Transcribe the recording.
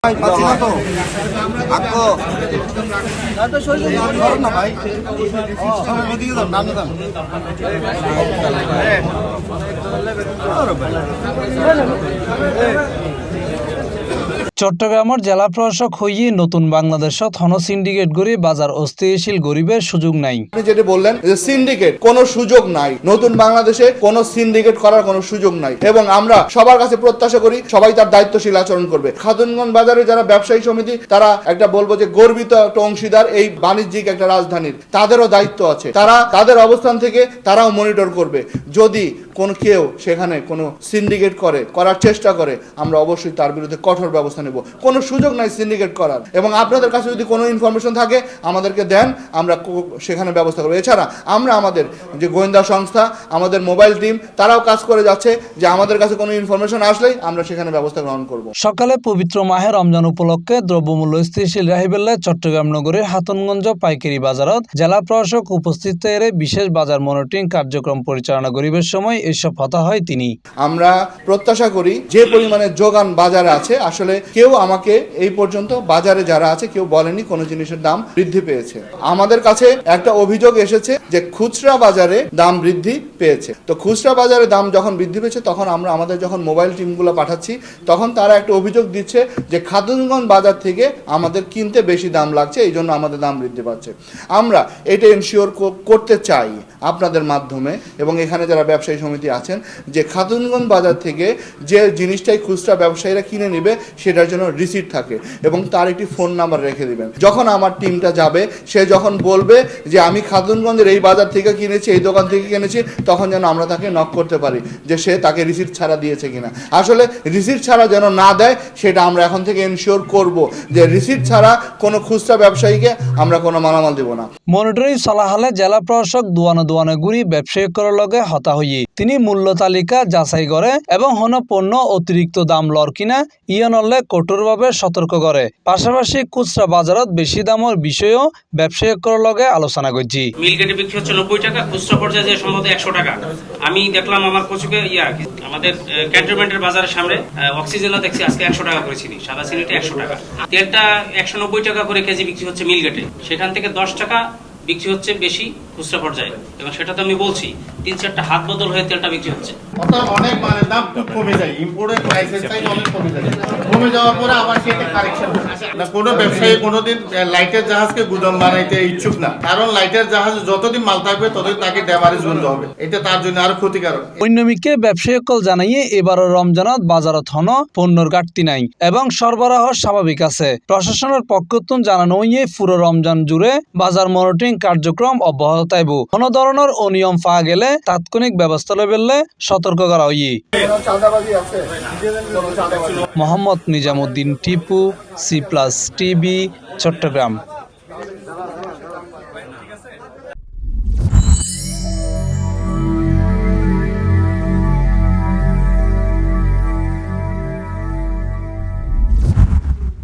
ভাই পাচ্ছি না তো আকো তো শরীরে ধরো না ভাই ওদিকে যান নামে যান চট্টগ্রামের জেলা প্রশাসক হইয়ে নতুন বাংলাদেশত হন সিন্ডিকেট গড়ি বাজার অস্থিতিশীল গরিবের সুযোগ নাই। আপনি যেটা বললেন যে সিন্ডিকেট কোনো সুযোগ নাই, নতুন বাংলাদেশে কোনো সিন্ডিকেট করার কোনো সুযোগ নাই এবং আমরা সবার কাছে প্রত্যাশা করি সবাই তার দায়িত্বশীল আচরণ করবে। খাতুনগঞ্জ বাজারে যারা ব্যবসায়ী সমিতি তারা একটা বলবো যে গর্বিত একটা অংশীদার এই বাণিজ্যিক একটা রাজধানীর, তাদেরও দায়িত্ব আছে, তারা তাদের অবস্থান থেকে তারাও মনিটর করবে। যদি কোন কেউ সেখানে কোনো সিন্ডিকেট করার চেষ্টা করে আমরা অবশ্যই তার বিরুদ্ধে কঠোর ব্যবস্থা নেব। কোনো সুযোগ নাই সিন্ডিকেট করার এবং আপনাদের কাছে যদি কোনো ইনফরমেশন থাকে আমাদেরকে দেন, আমরা সেখানে ব্যবস্থা করবো। এছাড়া আমরা আমাদের যে গোয়েন্দা সংস্থা, আমাদের মোবাইল টিম তারাও কাজ করে যাচ্ছে যে আমাদের কাছে কোনো ইনফরমেশন আসলেই আমরা সেখানে ব্যবস্থা গ্রহণ করব। সকালে পবিত্র মাহে রমজান উপলক্ষে দ্রব্যমূল্য স্থিতিশীল রাহিবেল্লায় চট্টগ্রাম নগরীর হাতনগঞ্জ পাইকারি বাজারত জেলা প্রশাসক উপস্থিত থেকে বিশেষ বাজার মনিটরিং কার্যক্রম পরিচালনা করিবার সময় এসব কথা হয় তিনি। আমরা প্রত্যাশা করি যে পরিমাণে যোগান বাজারে আছে, আসলে কেউ আমাকে এই পর্যন্ত বাজারে যারা আছে কেউ বলেনি কোনো জিনিসের দাম বৃদ্ধি পেয়েছে। আমাদের কাছে একটা অভিযোগ এসেছে যে খুচরা বাজারে দাম বৃদ্ধি পেয়েছে। তো খুচরা বাজারে দাম যখন বৃদ্ধি পেয়েছে তখন আমরা আমাদের যখন মোবাইল টিমগুলো পাঠাচ্ছি তখন তারা একটা অভিযোগ দিচ্ছে যে খাতুনগঞ্জ বাজার থেকে আমাদের কিনতে বেশি দাম লাগছে, এই জন্য আমাদের দাম বৃদ্ধি পাচ্ছে। আমরা এটা এনশিওর করতে চাই আপনাদের মাধ্যমে এবং এখানে যারা ব্যবসায়ী সমিতি আছেন যে খাতুনগঞ্জ বাজার থেকে যে জিনিসটাই খুচরা ব্যবসায়ীরা কিনে নেবে সেটার জন্য রিসিট থাকে এবং তার একটি ফোন নাম্বার রেখে দিবেন। যখন আমার টিমটা যাবে সে যখন বলবে যে আমি খাতুনগঞ্জের এই বাজার থেকে কিনেছি, এই দোকান থেকে কিনেছি, তখন যেন আমরা তাকে নক করতে পারি যে সে তাকে রিসিট ছাড়া দিয়েছে কিনা। আসলে রিসিট ছাড়া যেন না দেয় সেটা আমরা এখন থেকে এনশিওর করব যে রিসিট ছাড়া কোনো খুচরা ব্যবসায়ীকে আমরা কোনো মালামাল দেব না। মনিটরিং চলাহলে জেলা প্রশাসক দুয়ানে ঘুরি ব্যবসায়ীকর লগে হতা হইয়ে তিনি মূল্য তালিকা যাচাই করে এবং হন পণ্য অতিরিক্ত দাম লর কিনা ইয়নলে কঠোরভাবে সতর্ক করে। পাশাপাশি খুচরা বাজারত বেশি দামের বিষয়েও ব্যবসায়ীকর লগে আলোচনা করছি। মিল কেটে বিক্রি হচ্ছে 90 টাকা, খুচরা পর্যায়ে যে সম্ভবত 100 টাকা। আমি দেখলাম আমার কচুকে আমাদের ক্যান্টনমেন্টের বাজারের সামনে অক্সিজেনও দেখছি আজকে 100 টাকা করে চিনি, সাদা চিনিটা 100 টাকা, তেলটা 190 টাকা করে কেজি বিক্রি হচ্ছে মিল কেটে, সেখান থেকে 10 টাকা বিক্রি হচ্ছে বেশি খুচরা পর্যায়ে এবং সেটা তো আমি বলছি 3-4টা হাত বদল হয়ে তেলটা বিক্রি হচ্ছে। অনেক মানের দাম কমে যায়, ইম্পোর্টের প্রাইসের চাই অনেক কমে যায়, কমে যাওয়ার পরে আবার সেটা কারেকশন না। কোনো ব্যবসায়ী কোনোদিন লাইটের জাহাজকে গুদাম বানাইতে ইচ্ছুক না, কারণ লাইটের জাহাজ যতদিন মাল থাকবে ততদিন তাকে ড্যামারেজ গুনতে হবে, এটা তার জন্য আরো ক্ষতিকারক। অন্যমিকে ব্যবসায়ীকল জানাইয়ে এবারও রমজানত বাজারত হন পণ্যর ঘাটতি নাই এবং সরবরাহ স্বাভাবিক আছে। প্রশাসনের পক্ষতুন জানানো হইয়ে পুরো রমজান জুড়ে বাজার মনিটরিং কার্যক্রম অব্যাহত থাকবে। কোনো ধরনের অনিয়ম পাওয়া গেলে তাৎক্ষণিক ব্যবস্থা লইলে সতর্ক করা হইয়ে। Mohammad Nizamuddin Tipu, C+ TV, Chittagong.